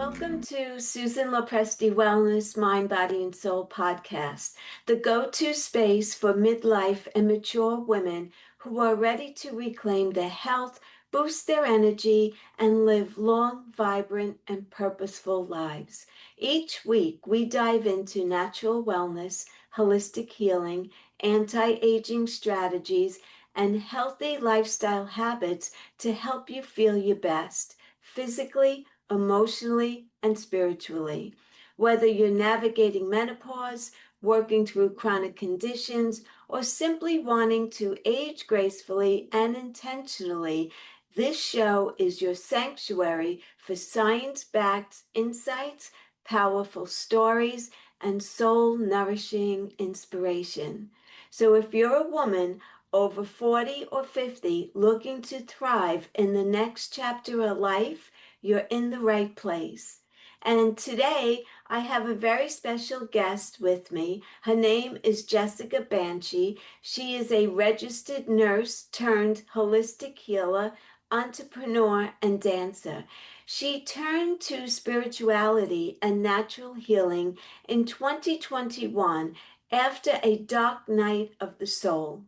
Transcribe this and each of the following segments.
Welcome to Susan LoPresti Wellness Mind, Body, and Soul podcast, the go-to space for midlife and mature women who are ready to reclaim their health, boost their energy, and live long, vibrant, and purposeful lives. Each week, we dive into natural wellness, holistic healing, anti-aging strategies, and healthy lifestyle habits to help you feel your best, physically, emotionally, and spiritually. Whether you're navigating menopause, working through chronic conditions, or simply wanting to age gracefully and intentionally, this show is your sanctuary for science-backed insights, powerful stories, and soul-nourishing inspiration. So if you're a woman over 40 or 50 looking to thrive in the next chapter of life, you're in the right place. And today I have a very special guest with me. Her name is Jesseca Banchy. She is a registered nurse turned holistic healer, entrepreneur, and dancer. She turned to spirituality and natural healing in 2021 after a dark night of the soul.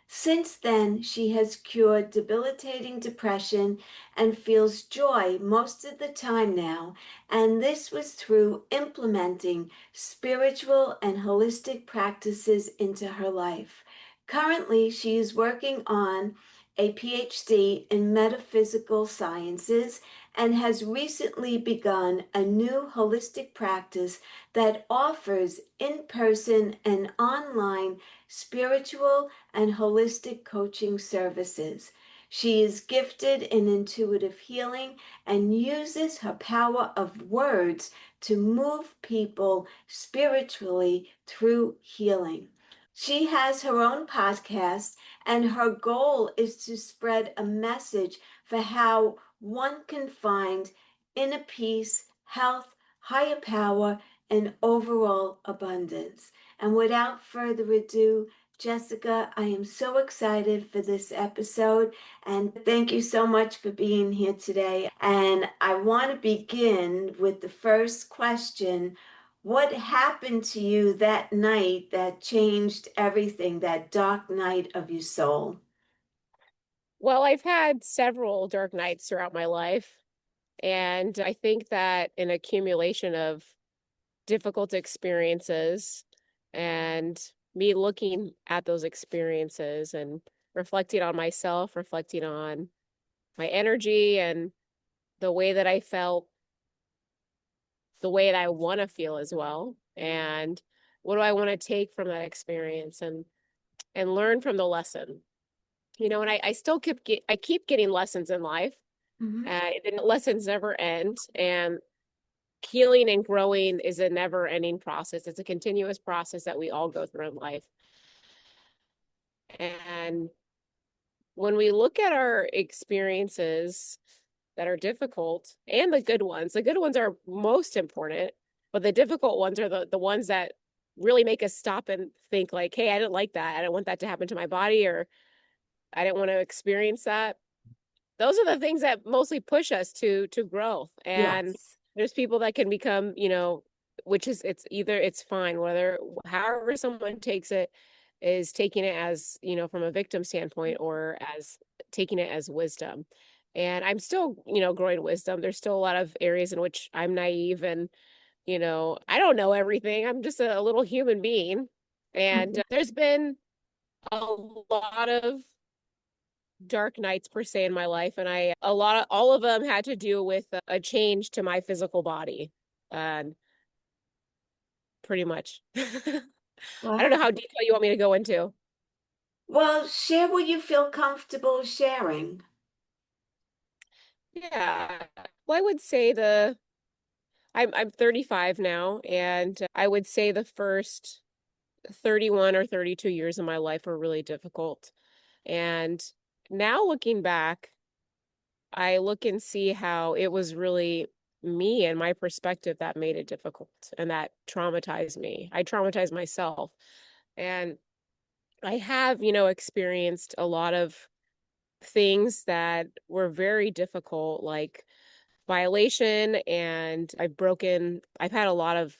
Since then, she has cured debilitating depression and feels joy most of the time now, and this was through implementing spiritual and holistic practices into her life. Currently, she is working on a PhD in metaphysical sciences and has recently begun a new holistic practice that offers in-person and online spiritual and holistic coaching services. She is gifted in intuitive healing and uses her power of words to move people spiritually through healing. She has her own podcast, and her goal is to spread a message for how one can find inner peace, health, higher power, and overall abundance. And without further ado, Jesseca, I am so excited for this episode, and thank you so much for being here today. And I want to begin with the first question. What happened to you that night that changed everything, that dark night of your soul? Well, I've had several dark nights throughout my life, and I think that an accumulation of difficult experiences and me looking at those experiences and reflecting on myself, reflecting on my energy and the way that I felt, the way that I want to feel as well, and what do I want to take from that experience and learn from the lesson. And I still I keep getting lessons in life. Mhm. The lessons never end, and healing and growing is a never-ending process. It's a continuous process that we all go through in life. And when we look at our experiences that are difficult and the good ones are most important, but the difficult ones are the ones that really make us stop and think like, hey, I didn't like that. I didn't want that to happen to my body, or I didn't want to experience that. Those are the things that mostly push us to growth. And Yes. there's people that can become, which is it's fine, whether however someone takes it is taking it as, from a victim standpoint or as taking it as wisdom. And I'm still, growing wisdom. There's still a lot of areas in which I'm naive and, I don't know everything. I'm just a little human being. And Mhm. there's been a lot of dark nights per se in my life, and all of them had to do with a change to my physical body, and pretty much. I don't know Wow. how detailed you want me to go into. Well, share what you feel comfortable sharing. Yeah. Well, I would say I'm 35 now, and I would say the first 31 or 32 years of my life were really difficult. And now looking back, I look and see how it was really me and my perspective that made it difficult and that traumatized me. I traumatized myself. And I have, experienced a lot of things that were very difficult, like violation, and I've had a lot of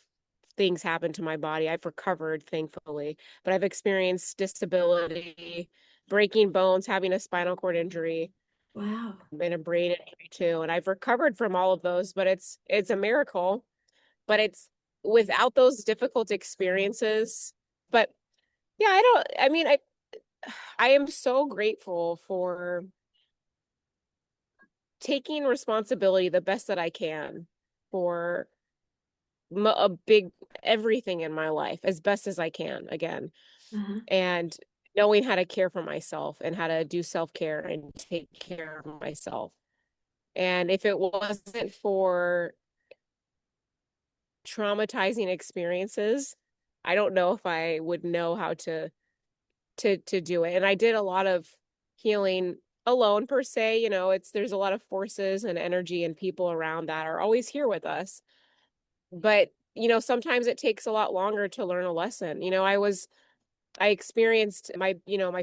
things happen to my body. I've recovered, thankfully, but I've experienced disability, breaking bones, having a spinal cord injury, Wow. and a brain injury too. And I've recovered from all of those, but it's a miracle. But it's without those difficult experiences. But yeah, I am so grateful for taking responsibility the best that I can for a big everything in my life as best as I can again, Uh-huh. and knowing how to care for myself and how to do self-care and take care of myself. And if it wasn't for traumatizing experiences, I don't know if I would know how to do it. And I did a lot of healing alone per se. There's a lot of forces and energy and people around that are always here with us. But, sometimes it takes a lot longer to learn a lesson. I experienced my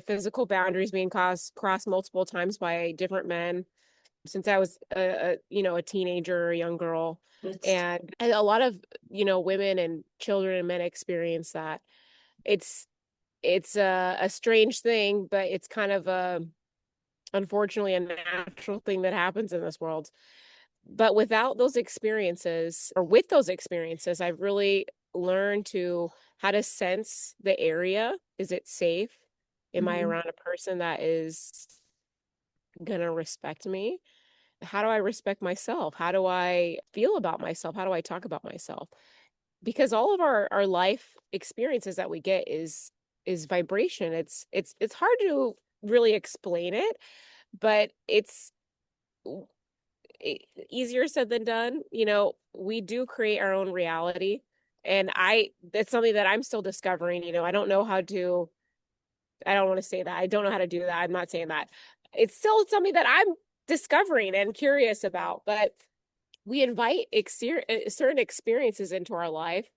physical boundaries being crossed multiple times by different men since I was a teenager or a young girl. It's And a lot of, women and children and men experience that. It's it's a strange thing, but it's kind of unfortunately a natural thing that happens in this world. But without those experiences, or with those experiences, I've really learned how to sense the area. Is it safe? Am I mhm. around a person that is gonna respect me? How do I respect myself? How do I feel about myself? How do I talk about myself? Because all of our life experiences that we get is vibration. It's hard to really explain it, but it's easier said than done. We do create our own reality, and that's something that I'm still discovering. I don't want to say that. I don't know how to do that. I'm not saying that. It's still something that I'm discovering and curious about, but we invite certain experiences into our life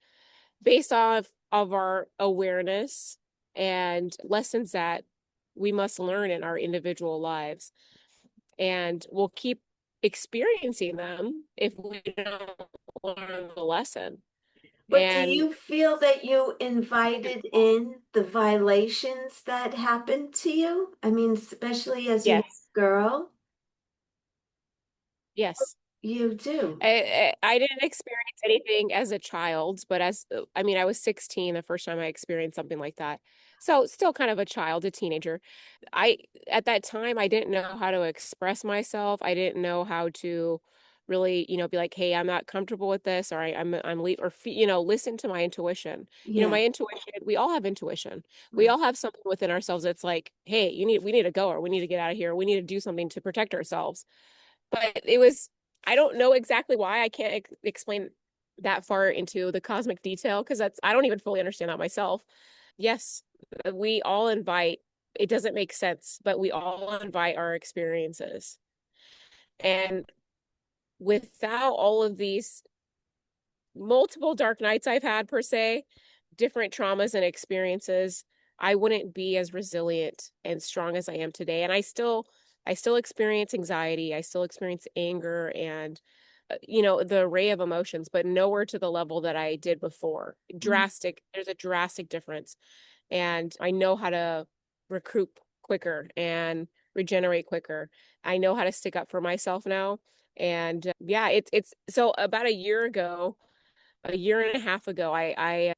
based off of our awareness and lessons that we must learn in our individual lives. And we'll keep experiencing them if we don't learn the lesson. But do And you feel that you invited in the violations that happened to you? I mean, especially as a young yes, girl, yes. you do. I didn't experience anything as a child, but I was 16 the first time I experienced something like that. So still kind of a child, a teenager. I At that time I didn't know how to express myself. I didn't know how to really, be like, hey, I'm not comfortable with this, or I'm leave or listen to my intuition. Yeah, My intuition, we all have intuition. We right. all have something within ourselves that's like, hey, we need to go, or we need to get out of here. We need to do something to protect ourselves. But I don't know exactly why. I can't explain that far into the cosmic detail because I don't even fully understand that myself. Yes, we all invite, it doesn't make sense, but we all invite our experiences. And without all of these multiple dark nights I've had, per se, different traumas and experiences, I wouldn't be as resilient and strong as I am today. And I still experience anxiety. I still experience anger and, the array of emotions, but nowhere to the level that I did before. Mm. There's a drastic difference. And I know how to recoup quicker and regenerate quicker. I know how to stick up for myself now. And yeah, it's so about a year and a half ago, I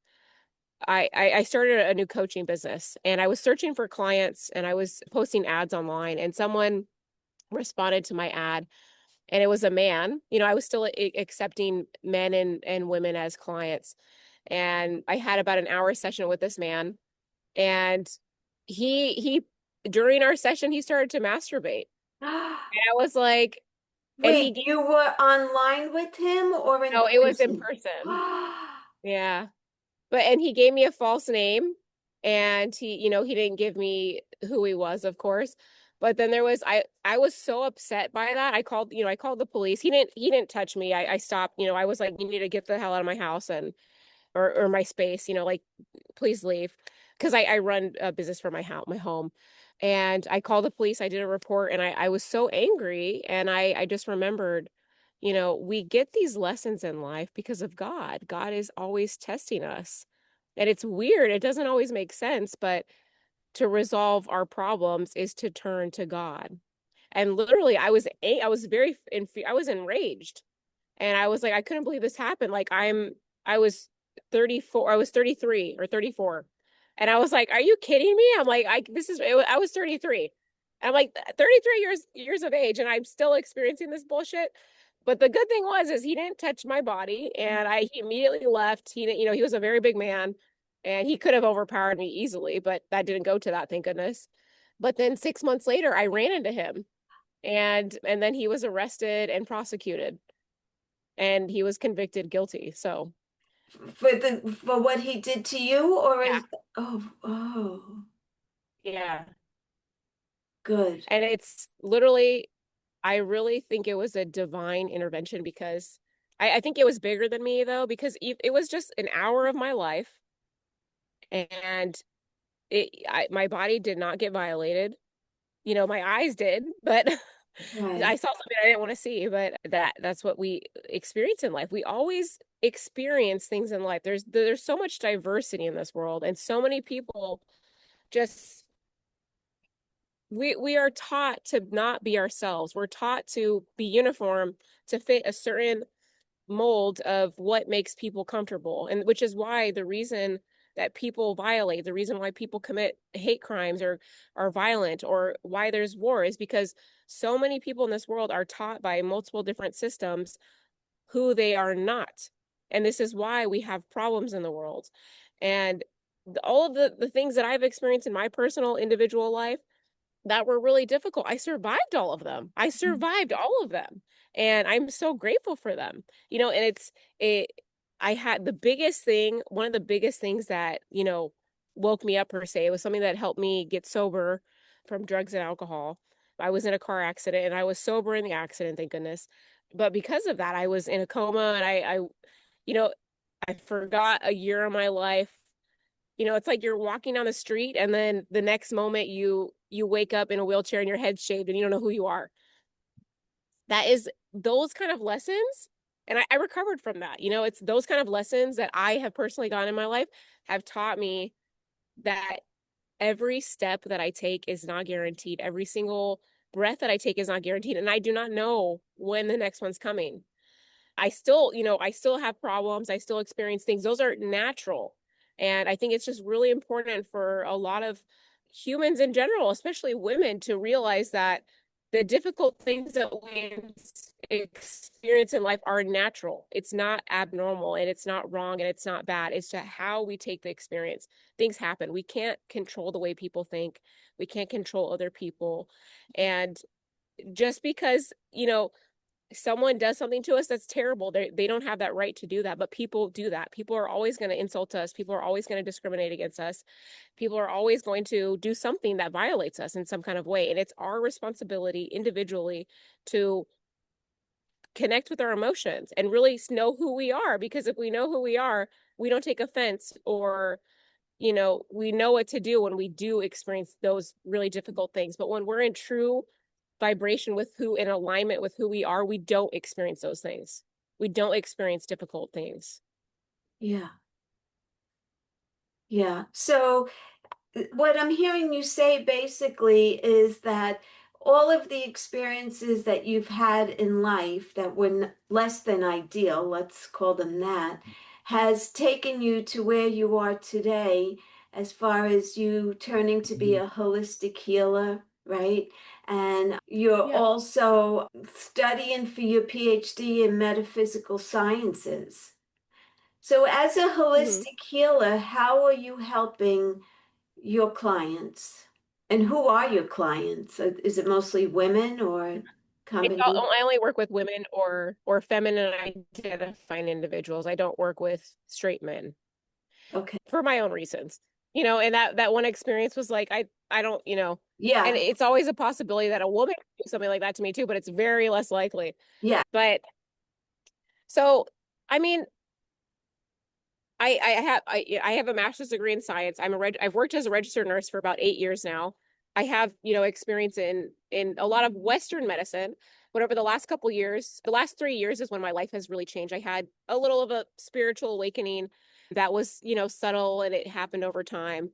started a new coaching business, and I was searching for clients, and I was posting ads online, and someone responded to my ad, and it was a man. I was still accepting men and women as clients. And I had about an hour session with this man, and he during our session he started to masturbate. And I was like, and he Wait, gave, you were online with him or in no, it was in person? person. Yeah. And he gave me a false name, and he didn't give me who he was, of course. But then I was so upset by that. I called the police. He didn't touch me. I stopped, I was like, you need to get the hell out of my house and or my space, like, please leave. Because I run a business for my home. And I called the police, I did a report, and I was so angry. And I just remembered we get these lessons in life because of God. God is always testing us. And it's weird. It doesn't always make sense, but to resolve our problems is to turn to God. And literally, I was I was enraged, and I was like, I couldn't believe this happened. I was 34, I was 33 or 34, and I was like, are you kidding me? I'm like, I was 33. I'm like 33 years of age, and I'm still experiencing this bullshit. But the good thing is he didn't touch my body, and he immediately left. He didn't, he was a very big man, and he could have overpowered me easily, but that didn't go to that, thank goodness. But then 6 months later, I ran into him, and then he was arrested and prosecuted, and he was convicted guilty. So For what he did to you, or yeah, is oh, yeah. good. And it's literally, I really think it was a divine intervention, because I think it was bigger than me though, because it was just an hour of my life, and my body did not get violated. My eyes did, but I Right. saw something I didn't want to see. But that's what we experience in life. We always experience things in life. There's so much diversity in this world, and so many people just we are taught to not be ourselves. We're taught to be uniform, to fit a certain mold of what makes people comfortable, and which is why the reason that people violate, the reason why people commit hate crimes or are violent, or why there's war, is because so many people in this world are taught by multiple different systems who they are not. And this is why we have problems in the world. And all of the things that I've experienced in my personal individual life that were really difficult, I survived all of them. I survived all of them. And I'm so grateful for them. And it I had the biggest thing, one of the biggest things that, woke me up per se, it was something that helped me get sober from drugs and alcohol. I was in a car accident, and I was sober in the accident, thank goodness. But because of that, I was in a coma, and you know, I forgot a year of my life. It's like you're walking down the street, and then the next moment you wake up in a wheelchair and your head's shaved and you don't know who you are. That is those kind of lessons. And I recovered from that. It's those kind of lessons that I have personally gotten in my life have taught me that every step that I take is not guaranteed. Every single breath that I take is not guaranteed. And I do not know when the next one's coming. I still have problems. I still experience things. Those are natural. And I think it's just really important for a lot of humans in general, especially women, to realize that the difficult things that we experience in life are natural. It's not abnormal, and it's not wrong, and it's not bad. It's just how we take the experience. Things happen. We can't control the way people think. We can't control other people. And just because, someone does something to us that's terrible, they don't have that right to do that, but people do that. People are always going to insult us. People are always going to discriminate against us. People are always going to do something that violates us in some kind of way, and it's our responsibility individually to connect with our emotions and really know who we are, because if we know who we are, we don't take offense, or we know what to do when we do experience those really difficult things. But when we're in true vibration with in alignment with who we are, we don't experience those things. We don't experience difficult things. Yeah. Yeah. So what I'm hearing you say basically is that all of the experiences that you've had in life that were less than ideal, let's call them that, has taken you to where you are today, as far as you turning to be a holistic healer, right? And you're Yeah. also studying for your PhD in metaphysical sciences. So, as a Mm-hmm. holistic healer, how are you helping your clients? And who are your clients? Is it mostly women or combination? I only work with women or feminine identifying individuals. I don't work with straight men Okay. for my own reasons. And that one experience was like, I don't, and Yeah. it's always a possibility that a woman could do something like that to me too, but it's very less likely. Yeah. But so, I mean, I have a master's degree in science. I've worked as a registered nurse for about 8 years now. I have, experience in a lot of Western medicine, whatever the last couple years, the last 3 years is when my life has really changed. I had a little of a spiritual awakening that was, subtle, and it happened over time.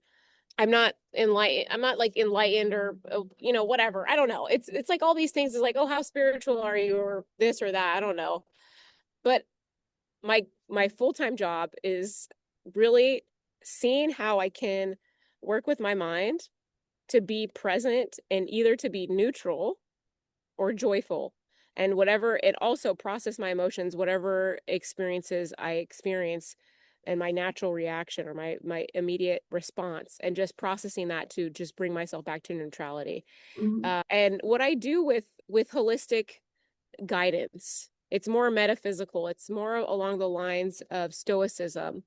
I'm not enlightened. I'm not like enlightened or, whatever. I don't know. It's like all these things is like, oh, how spiritual are you, or this or that. I don't know. But my full-time job is really seeing how I can work with my mind to be present and either to be neutral or joyful, and whatever it also process my emotions, whatever experiences I experience, and my natural reaction or my immediate response, and just processing that to just bring myself back to neutrality. Mhm. And what I do with holistic guidance, it's more metaphysical, it's more along the lines of stoicism,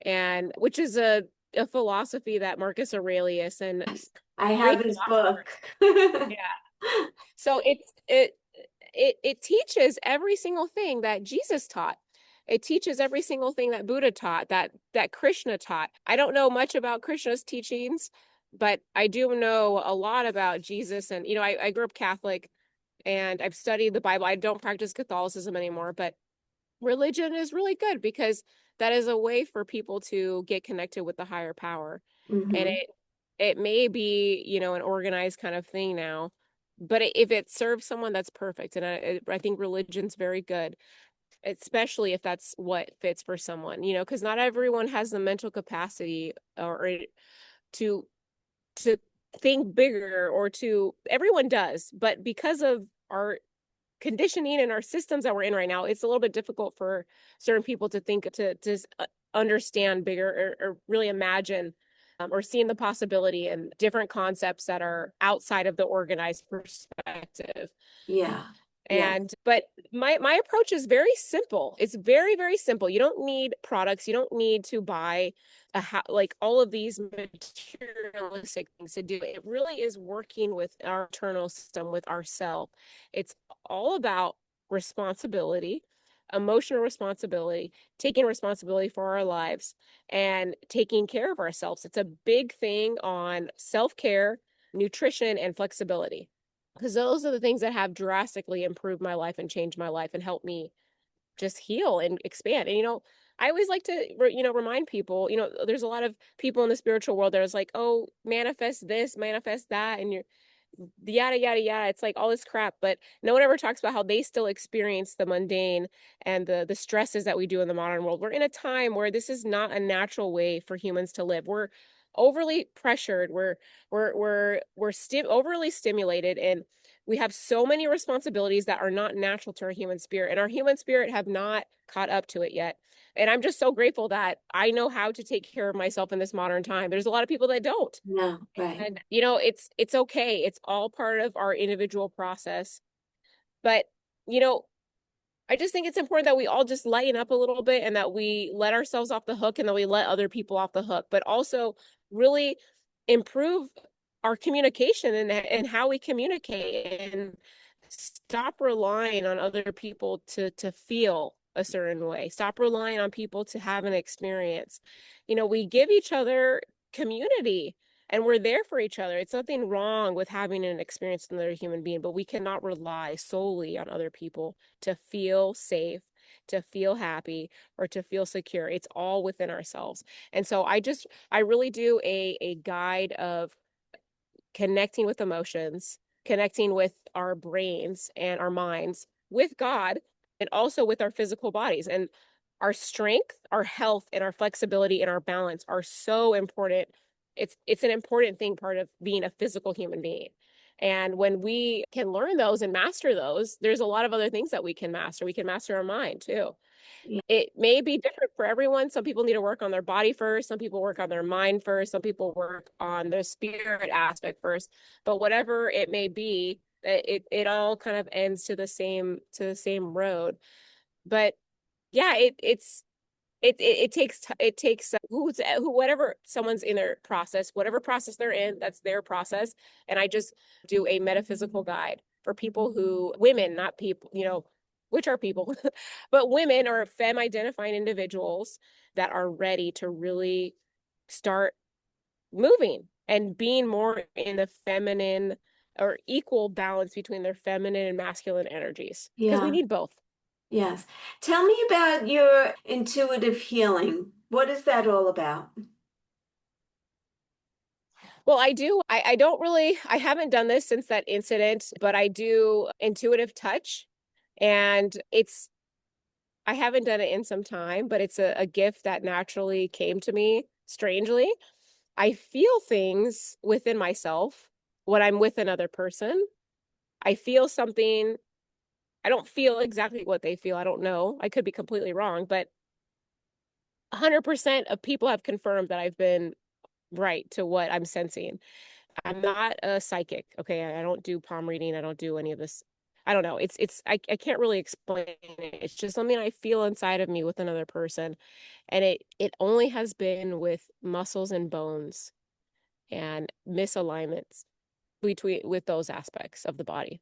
and which is a philosophy that Marcus Aurelius and Yes, I have great his philosopher. book. Yeah. So it teaches every single thing that Jesus taught. It teaches every single thing that Buddha taught, that Krishna taught. I don't know much about Krishna's teachings, but I do know a lot about Jesus. And I grew up Catholic, and I've studied the Bible. I don't practice Catholicism anymore, but religion is really good because that is a way for people to get connected with the higher power. And Hmm. it may be, an organized kind of thing now, but if it serves someone, that's perfect. And I think religion's very good, especially if that's what fits for someone, because not everyone has the mental capacity or to to think bigger, or to everyone does, but because of our conditioning and our systems that we're in right now, it's a little bit difficult for certain people to think to understand bigger, or really imagine, or seeing the possibility and different concepts that are outside of the organized perspective. Yeah. Yes. And but my approach is very simple. It's very, very simple. You don't need products. You don't need to buy like all of these materialistic things to do it. It really is working with our internal system, with ourself. It's all about responsibility, emotional responsibility, taking responsibility for our lives, and taking care of ourselves. It's a big thing on self-care, nutrition, and flexibility, because those are the things that have drastically improved my life and changed my life and helped me just heal and expand. And I always like to remind people, there's a lot of people in the spiritual world that is like, oh, manifest this, manifest that, and you're yada yada yada. It's like all this crap, but no one ever talks about how they still experience the mundane and the stresses that we do in the modern world. We're in a time where this is not a natural way for humans to live. We're overly pressured. We're overly stimulated, and we have so many responsibilities that are not natural to our human spirit, and our human spirit have not caught up to it yet. And I'm just so grateful that I know how to take care of myself in this modern time. There's a lot of people that don't. No, right. And it's okay. It's all part of our individual process. But you know, I just think it's important that we all just lighten up a little bit, and that we let ourselves off the hook, and that we let other people off the hook, but also really improve our communication and how we communicate, and stop relying on other people to feel a certain way. Stop relying on people to have an experience. We give each other community, and we're there for each other. It's nothing wrong with having an experience with another human being, but we cannot rely solely on other people to feel safe, to feel happy, or to feel secure. It's all within ourselves. And so I really do a guide of connecting with emotions, connecting with our brains and our minds, with God, and also with our physical bodies. And our strength, our health, and our flexibility and our balance are so important. It's an important thing, part of being a physical human being. And when we can learn those and master those, there's a lot of other things that we can master. We can master our mind too. Yeah. It may be different for everyone. Some people need to work on their body first. Some people work on their mind first. Some people work on their spirit aspect first. But whatever it may be, it all kind of ends to the same road. But yeah, it takes whatever someone's in their process, whatever process they're in, that's their process. And I just do a metaphysical guide for people who women, not people, which are people, but women or femme identifying individuals that are ready to really start moving and being more in the feminine or equal balance between their feminine and masculine energies because we Yeah. need both. Yes. Tell me about your intuitive healing. What is that all about? Well, I don't really, I haven't done this since that incident, but I do intuitive touch. And I haven't done it in some time, but it's a gift that naturally came to me strangely. I feel things within myself when I'm with another person. I feel something. I don't feel exactly what they feel. I don't know. I could be completely wrong, but 100% of people have confirmed that I've been right to what I'm sensing. I'm not a psychic. Okay. I don't do palm reading. I don't do any of this. I don't know. I can't really explain it. It's just something I feel inside of me with another person. And it only has been with muscles and bones and misalignments between with those aspects of the body.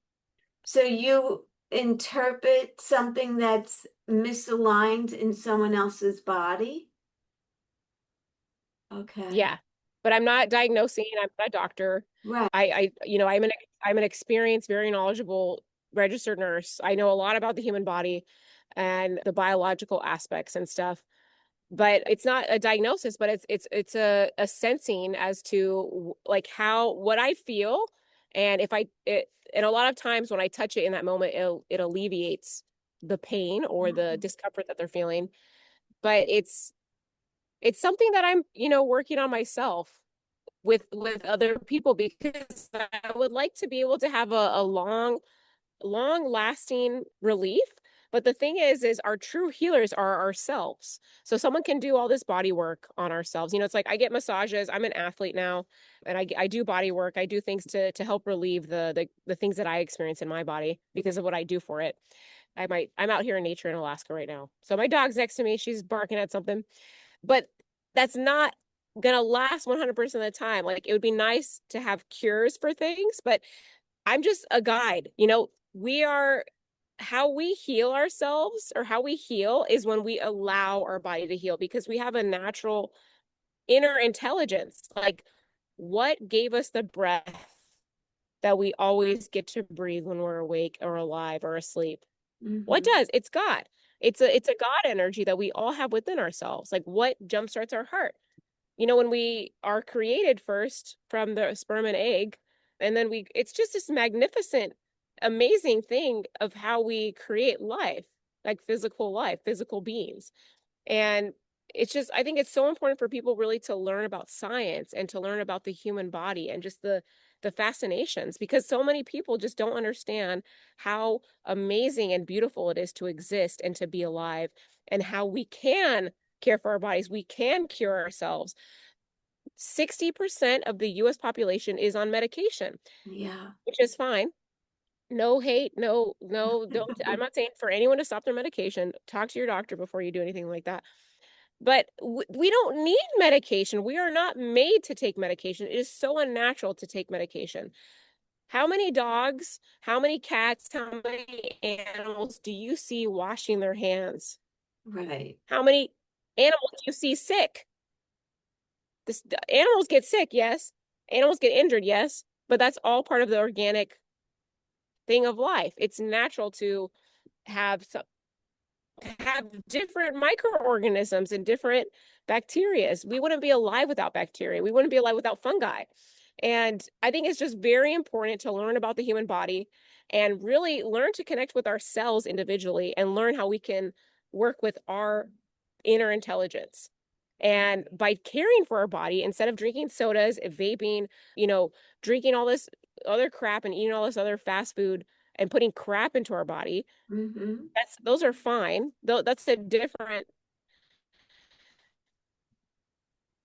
So you interpret something that's misaligned in someone else's body? Okay. Yeah. But I'm not diagnosing, I'm not a doctor. Right. I'm an experienced, very knowledgeable registered nurse. I know a lot about the human body and the biological aspects and stuff. But it's not a diagnosis, but it's a sensing as to like how what I feel. And and a lot of times when I touch it in that moment, it alleviates the pain or the Mhm. discomfort that they're feeling. But it's something that I'm, working on myself with other people because I would like to be able to have a long lasting relief. But the thing is our true healers are ourselves. So someone can do all this body work on ourselves. It's like I get massages. I'm an athlete now, and I do body work. I do things to help relieve the things that I experience in my body because of what I do for it. I'm out here in nature in Alaska right now. So my dog's next to me. She's barking at something, but that's not gonna last 100% of the time. Like it would be nice to have cures for things, but I'm just a guide. We are how we heal ourselves or how we heal is when we allow our body to heal because we have a natural inner intelligence. Like what gave us the breath that we always get to breathe when we're awake or alive or asleep? What Mhm. does? It's God. It's a God energy that we all have within ourselves. Like what jumpstarts our heart? When we are created first from the sperm and egg, and then it's just this magnificent, amazing thing of how we create life, like physical life, physical beings. And it's just, I think it's so important for people really to learn about science and to learn about the human body and just the fascinations because so many people just don't understand how amazing and beautiful it is to exist and to be alive and how we can care for our bodies, we can cure ourselves. 60% of the US population is on medication, Yeah. which is fine. No hate, don't. I'm not saying for anyone to stop their medication. Talk to your doctor before you do anything like that. But we don't need medication. We are not made to take medication. It is so unnatural to take medication. How many dogs, how many cats, how many animals do you see washing their hands? Right. How many animals do you see sick? The animals get sick, yes. Animals get injured, yes. But that's all part of the organic thing of life. It's natural to have some, have different microorganisms and different bacterias. We wouldn't be alive without bacteria. We wouldn't be alive without fungi. And I think it's just very important to learn about the human body and really learn to connect with ourselves individually and learn how we can work with our inner intelligence. And by caring for our body, instead of drinking sodas, vaping, you know, drinking all this other crap and eating all this other fast food and putting crap into our body, Mhm. those are fine. Though that's a different.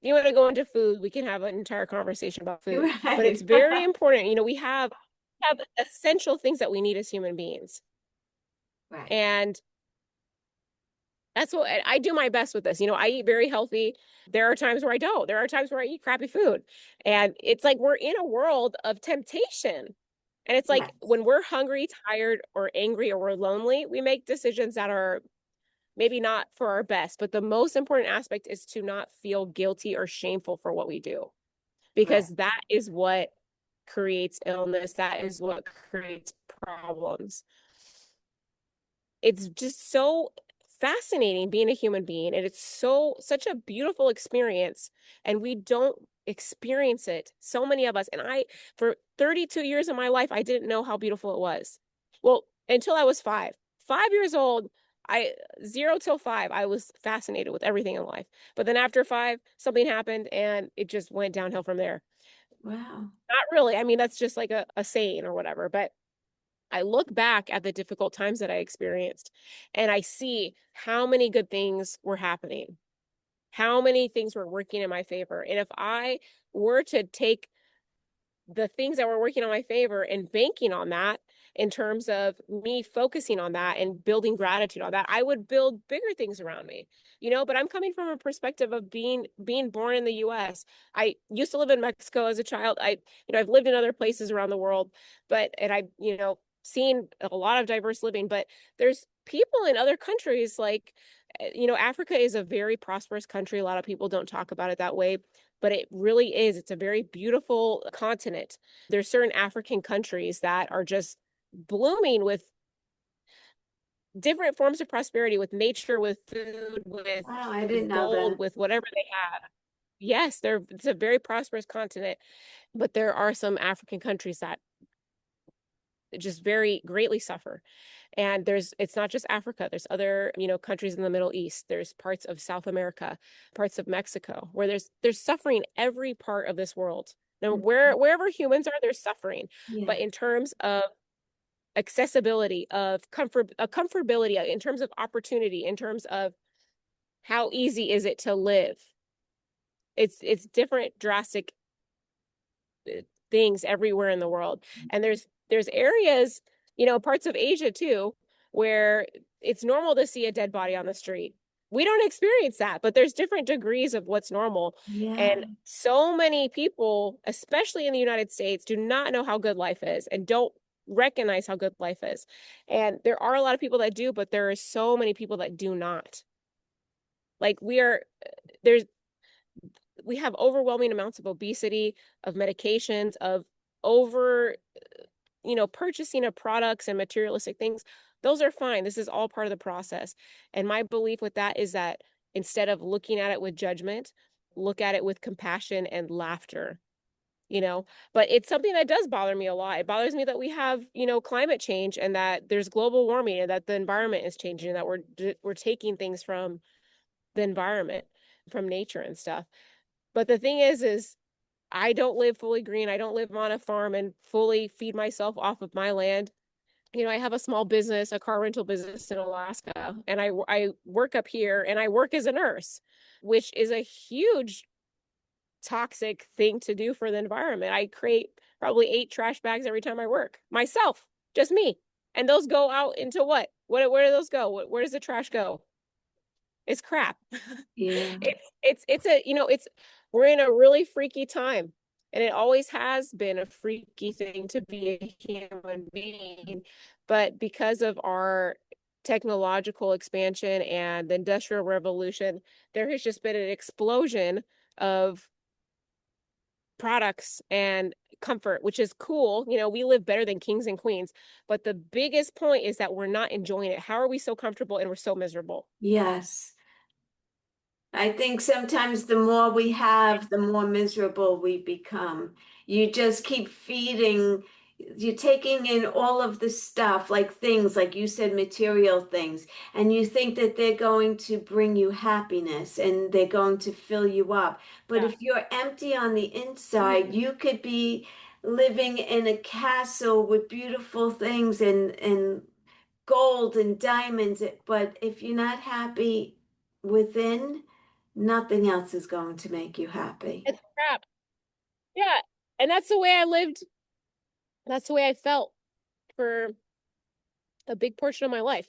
You want to go into food, we can have an entire conversation about food. But it's Right. very important. We have essential things that we need as human beings. Right. And that's what I do my best with this. I eat very healthy. There are times where I don't. There are times where I eat crappy food. And it's like we're in a world of temptation. And it's like Yes. when we're hungry, tired, or angry, or we're lonely, we make decisions that are maybe not for our best. But the most important aspect is to not feel guilty or shameful for what we do, Right. because that is what creates illness. That is what creates problems. It's just so fascinating being a human being, and it's such a beautiful experience, and we don't experience it, so many of us. And I, for 32 years of my life, I didn't know how beautiful it was. Well, until I was 5 years old. I 0 till 5, I was fascinated with everything in life. But then after 5, something happened and it just went downhill from there. Wow. Not really. I mean, that's just like a saying or whatever. But I look back at the difficult times that I experienced and I see how many good things were happening, how many things were working in my favor. And if I were to take the things that were working on my favor and banking on that in terms of me focusing on that and building gratitude on that, I would build bigger things around me, but I'm coming from a perspective of being born in the US. I used to live in Mexico as a child. I've lived in other places around the world, and I, seen a lot of diverse living, but there's people in other countries like, Africa is a very prosperous country. A lot of people don't talk about it that way, but it really is. It's a very beautiful continent. There's certain African countries that are just blooming with different forms of prosperity, with nature, with food, with Wow, I didn't know gold, that. with whatever they have. Yes, it's a very prosperous continent, but there are some African countries that just very greatly suffer. And it's not just Africa. There's other, countries in the Middle East. There's parts of South America, parts of Mexico, where there's suffering every part of this world. Now, Mhm. wherever humans are, there's suffering. Yeah. But in terms of accessibility, of comfortability, in terms of opportunity, in terms of how easy is it to live, it's different, drastic things everywhere in the world. And there's areas, parts of Asia too, where it's normal to see a dead body on the street. We don't experience that, but there's different degrees of what's normal. Yeah. And so many people, especially in the United States, do not know how good life is and don't recognize how good life is. And there are a lot of people that do, but there are so many people that do not. Like there's we have overwhelming amounts of obesity, of medications, of over, purchasing of products and materialistic things. Those are fine. This is all part of the process. And my belief with that is that instead of looking at it with judgment, look at it with compassion and laughter. But it's something that does bother me a lot. It bothers me that we have, climate change, and that there's global warming, and that the environment is changing, and that we're taking things from the environment, from nature and stuff. But the thing is I don't live fully green. I don't live on a farm and fully feed myself off of my land. I have a small business, a car rental business in Alaska, and I work up here, and I work as a nurse, which is a huge toxic thing to do for the environment. I create probably 8 trash bags every time I work myself, just me. And those go out into what? Where do those go? Where does the trash go? It's crap. Yeah. It's a, we're in a really freaky time, and it always has been a freaky thing to be a human being. But because of our technological expansion and the industrial revolution, there has just been an explosion of products and comfort, which is cool. We live better than kings and queens, but the biggest point is that we're not enjoying it. How are we so comfortable and we're so miserable? Yes. I think sometimes the more we have, the more miserable we become. You just keep feeding, you're taking in all of the stuff, like things, like you said, material things, and you think that they're going to bring you happiness and they're going to fill you up. But Yeah. if you're empty on the inside, you could be living in a castle with beautiful things and gold and diamonds, but if you're not happy within, nothing else is going to make you happy. It's crap. Yeah. And that's the way I lived. That's the way I felt for a big portion of my life,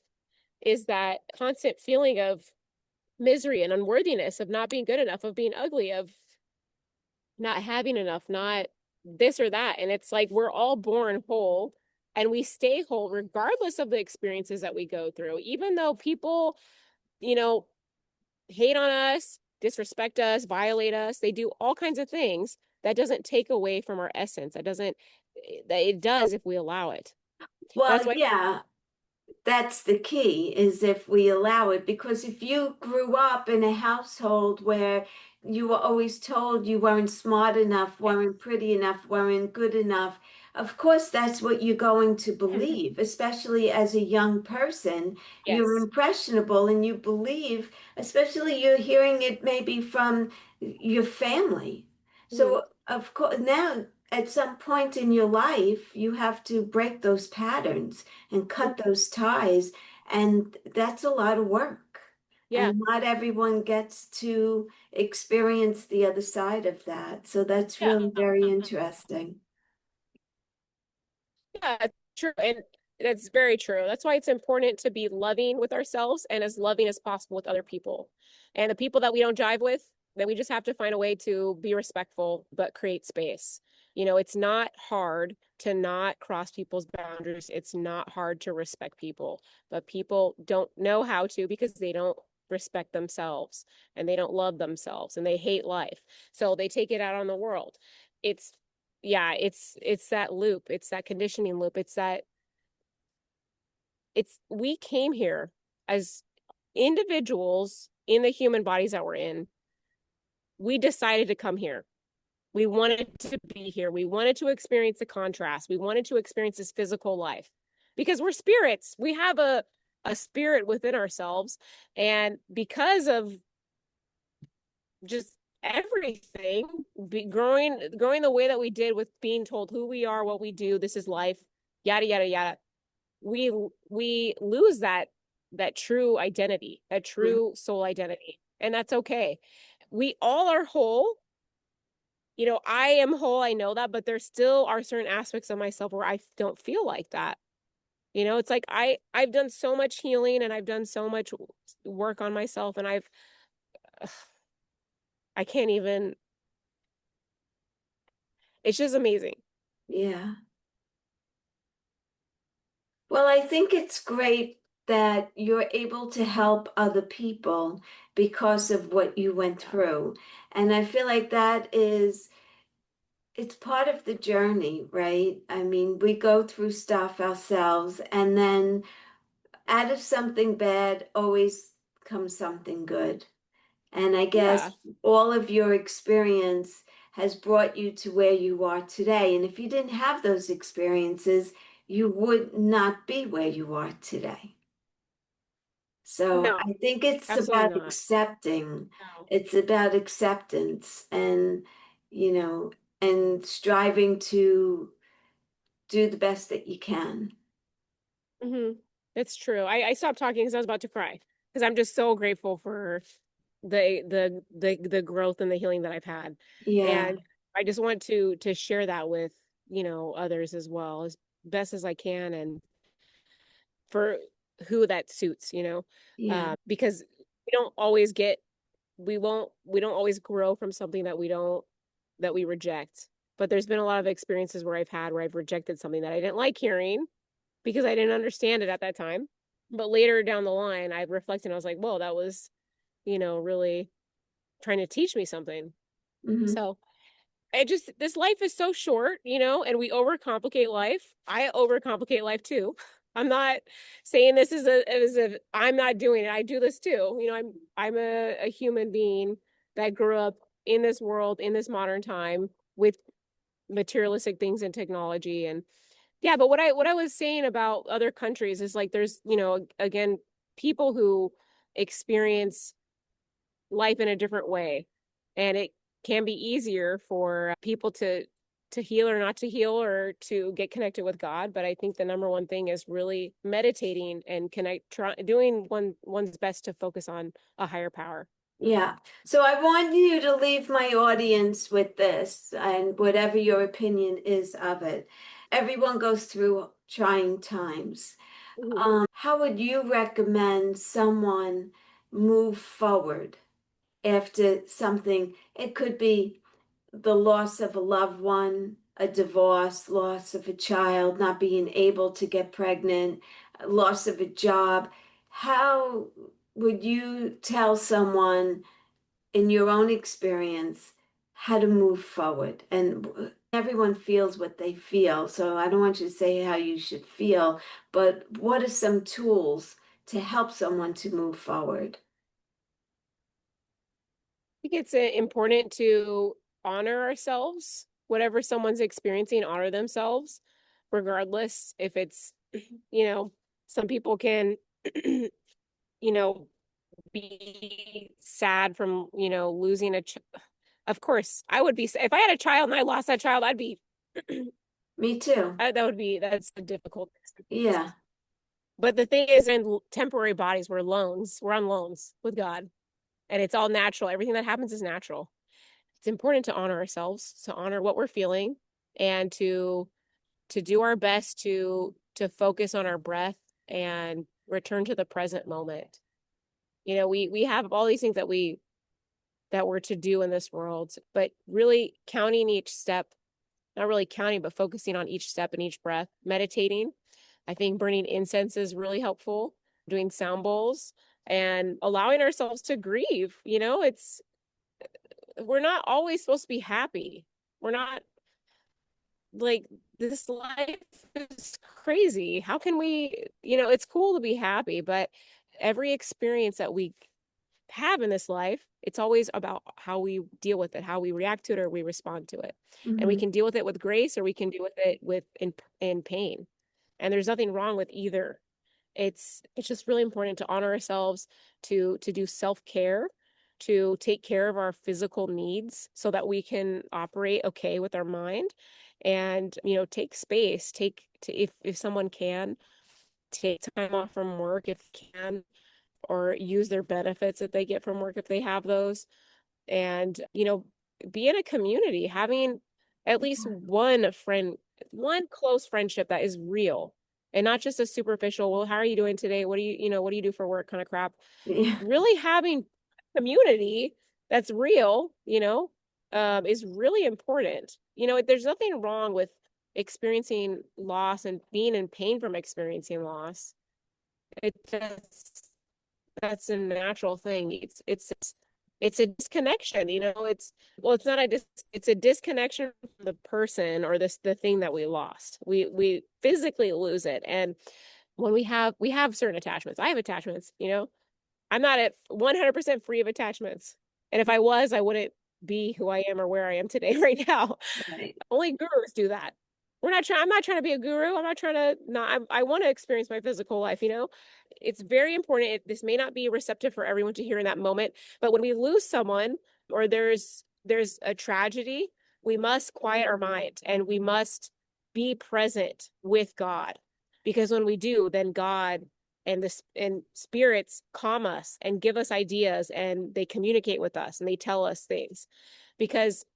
is that constant feeling of misery and unworthiness, of not being good enough, of being ugly, of not having enough, not this or that. And it's like we're all born whole, and we stay whole regardless of the experiences that we go through. Even though people, you know, hate on us, disrespect us, violate us, they do all kinds of things. that doesn't take away from our essence. That doesn't, it does if we allow it. That's Well, why, yeah, that's the key, is if we allow it. Because if you grew up in a household where you were always told you weren't smart enough, yeah. weren't pretty enough, weren't good enough, of course that's what you're going to believe, especially as a young person. You're Yes. impressionable and you believe, especially you're hearing it maybe from your family. Mhm. So of course now at some point in your life you have to break those patterns and cut those ties. And that's a lot of work. Yeah. And not everyone gets to experience the other side of that. So that's Yeah. really very interesting. Yeah, it's true. And that's very true. That's why it's important to be loving with ourselves and as loving as possible with other people. And the people that we don't jive with, then we just have to find a way to be respectful, but create space. It's not hard to not cross people's boundaries. It's not hard to respect people, but people don't know how to because they don't respect themselves and they don't love themselves and they hate life. So they take it out on the world. It's yeah, it's that loop. It's that conditioning loop. It's we came here as individuals in the human bodies that we're in. We decided to come here. We wanted to be here. We wanted to experience the contrast. We wanted to experience this physical life because we're spirits. We have a spirit within ourselves. And because of just everything, growing the way that we did with being told who we are, what we do, this is life, yada yada yada, we lose that true identity, that Mhm. true soul identity, and that's okay. We all are whole. I am whole, I know that, but there still are certain aspects of myself where I don't feel like that. It's like I've done so much healing and I've done so much work on myself, and I can't even, it's just amazing. Yeah. Well, I think it's great that you're able to help other people because of what you went Yeah. through. And I feel like it's part of the journey, right? I mean, we go through stuff ourselves, and then out of something bad always comes something good. And I Yeah. guess all of your experience has brought you to where you are today. And if you didn't have those experiences, you would not be where you are today. So No, I think it's absolutely about not. accepting. No. It's about acceptance and, you know, and striving to do the best that you can. Hmm. It's true. I stopped talking because I was about to cry because I'm just so grateful for the growth and the healing that I've had. Yeah, And I just want to share that with, others as well, as best as I can, and for who that suits, yeah, because we don't always get we don't always grow from something that we reject. But there's been a lot of experiences where I've rejected something that I didn't like hearing because I didn't understand it at that time. But later down the line, I reflected and I was like, whoa, that was, really trying to teach me something. hmm, So this life is so short, and we overcomplicate life. I overcomplicate life too. I'm not saying this as if I'm not doing it. I do this too. I'm a human being that grew up in this world, in this modern time with materialistic things and technology. And yeah, but what I was saying about other countries is like there's, again, people who experience life in a different way, and it can be easier for people to heal or not to heal or to get connected with God. But I think the number one thing is really meditating and doing one's best to focus on a higher power. yeah. So I want you to leave my audience with this and whatever your opinion is of it. Everyone goes through trying times. Mhm. How would you recommend someone move forward after something? It could be the loss of a loved one, a divorce, loss of a child, not being able to get pregnant, loss of a job. How would you tell someone in your own experience how to move forward. And everyone feels what they feel. So I don't want you to say how you should feel, but what are some tools to help someone to move forward? think it's important to honor ourselves, whatever someone's experiencing, honor themselves, regardless if it's, you know, some people can, you know, be sad from, losing of course, I would be, if I had a child and I lost that child, I'd be, Me too. that's a difficult experience. Yeah. But the thing is, in temporary bodies, we're on loans with God, and it's all natural. Everything that happens is natural. It's important to honor ourselves, to honor what we're feeling, and to do our best to focus on our breath and return to the present moment. We have all these things that we're to do in this world, but really counting each step, not really counting, but focusing on each step and each breath, meditating. I think burning incense is really helpful, doing sound bowls and allowing ourselves to grieve. We're not always supposed to be happy. We're not, like, this life is crazy. How can we, it's cool to be happy, but every experience that we have in this life, it's always about how we deal with it, how we react to it, or we respond to it. And we Hmm. can deal with it with grace, or we can deal with it in pain. And there's nothing wrong with either. It's just really important to honor ourselves, to do self-care, to take care of our physical needs so that we can operate okay with our mind, and take space, if someone can take time off from work if they can, or use their benefits that they get from work if they have those, and be in a community, having at least one friend, one close friendship that is real, and not just a superficial, well, how are you doing today, what do you do for work kind of crap. Yeah. Really having community that's real, is really important. There's nothing wrong with experiencing loss and being in pain from experiencing loss. It just That's a natural thing. It's a disconnection, it's not it's a disconnection from the person or the thing that we lost. We physically lose it. And when we have certain attachments. I have attachments, I'm not at 100% free of attachments. And if I was, I wouldn't be who I am or where I am today right now. Right. Only gurus do that. I'm not trying to be a guru. I'm not trying to not, I want to experience my physical life, It's very important. This may not be receptive for everyone to hear in that moment, but when we lose someone, or there's a tragedy, we must quiet our mind and we must be present with God. Because when we do, then God and spirits calm us and give us ideas, and they communicate with us and they tell us things. Because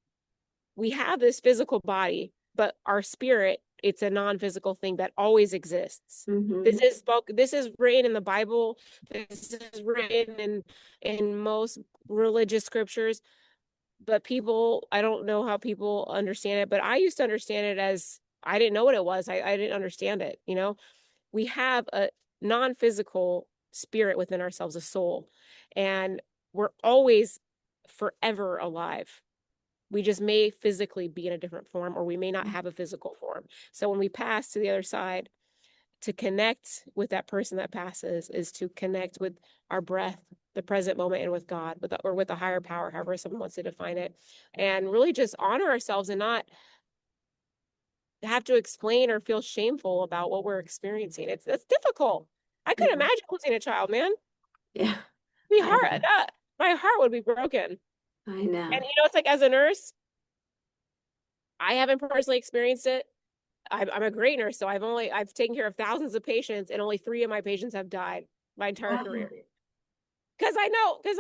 we have this physical body, but our spirit, it's a non-physical thing that always exists. Hmm. This is written in the Bible. This is written in most religious scriptures. But people, I don't know how people understand it, but I used to understand it as, I didn't know what it was. I didn't understand it. We have a non-physical spirit within ourselves, a soul, and we're always forever alive. We just may physically be in a different form, or we may not have a physical form. So when we pass to the other side, to connect with that person that passes is to connect with our breath, the present moment, and with God, or with a higher power, however someone wants to define it, and really just honor ourselves and not have to explain or feel shameful about what we're experiencing. It's difficult. I couldn't Yeah. imagine losing a child, man. Yeah. Be I hard. know. My heart would be broken. I And know. it's like, as a nurse, I haven't personally experienced it. I'm a great nurse, so I've taken care of thousands of patients, and only 3 of my patients have died my entire career. Wow. Because I know, because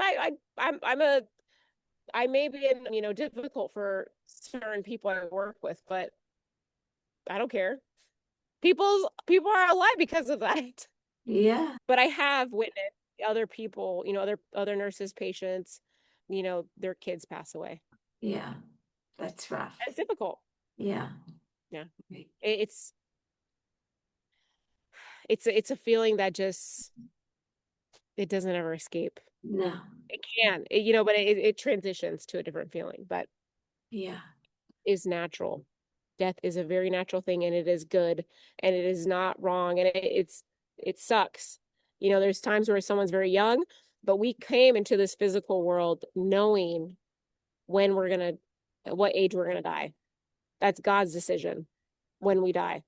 I may be difficult for certain people I work with, but I don't care. People are alive because of that. Yeah. But I have witnessed other people, other nurses, patients, their kids pass away. Yeah. That's rough. It's difficult. Yeah. Yeah. Right. It's it's a feeling that just, it doesn't ever escape. No. It can, but it transitions to a different feeling. But Yeah. is natural. Death is a very natural thing, and it is good, and it is not wrong, and it sucks. You know, there's times where someone's very young, but we came into this physical world knowing when we're gonna, at what age we're gonna die. That's God's decision when we die.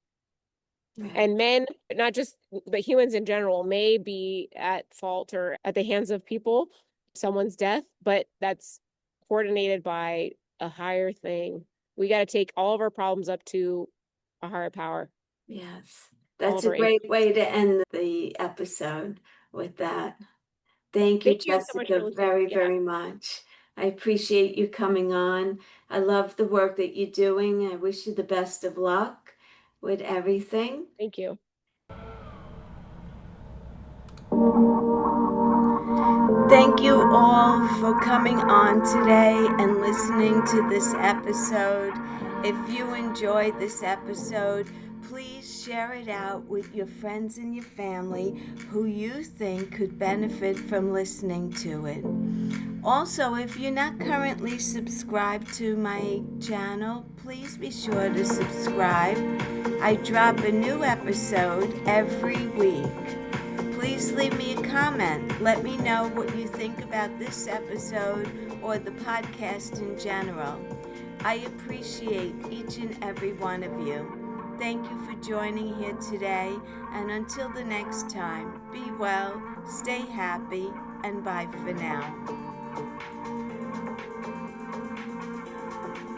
Right. And men, not just, but humans in general, may be at fault or at the hands of people, someone's death, but that's coordinated by a higher thing. We got to take all of our problems up to a higher power, Yes. all That's of a our issues. great way to end the episode with that. Thank you, Thank you so much for Jesseca, listening. very, Yeah, very much. I appreciate you coming on. I love the work that you're doing. I wish you the best of luck with everything. thank you. Thank you all for coming on today and listening to this episode. If you enjoyed this episode, please share it out with your friends and your family who you think could benefit from listening to it. Also, if you're not currently subscribed to my channel, please be sure to subscribe. I drop a new episode every week. Please leave me a comment. Let me know what you think about this episode or the podcast in general. I appreciate each and every one of you. Thank you for joining here today, and until the next time, be well, stay happy, and bye for now.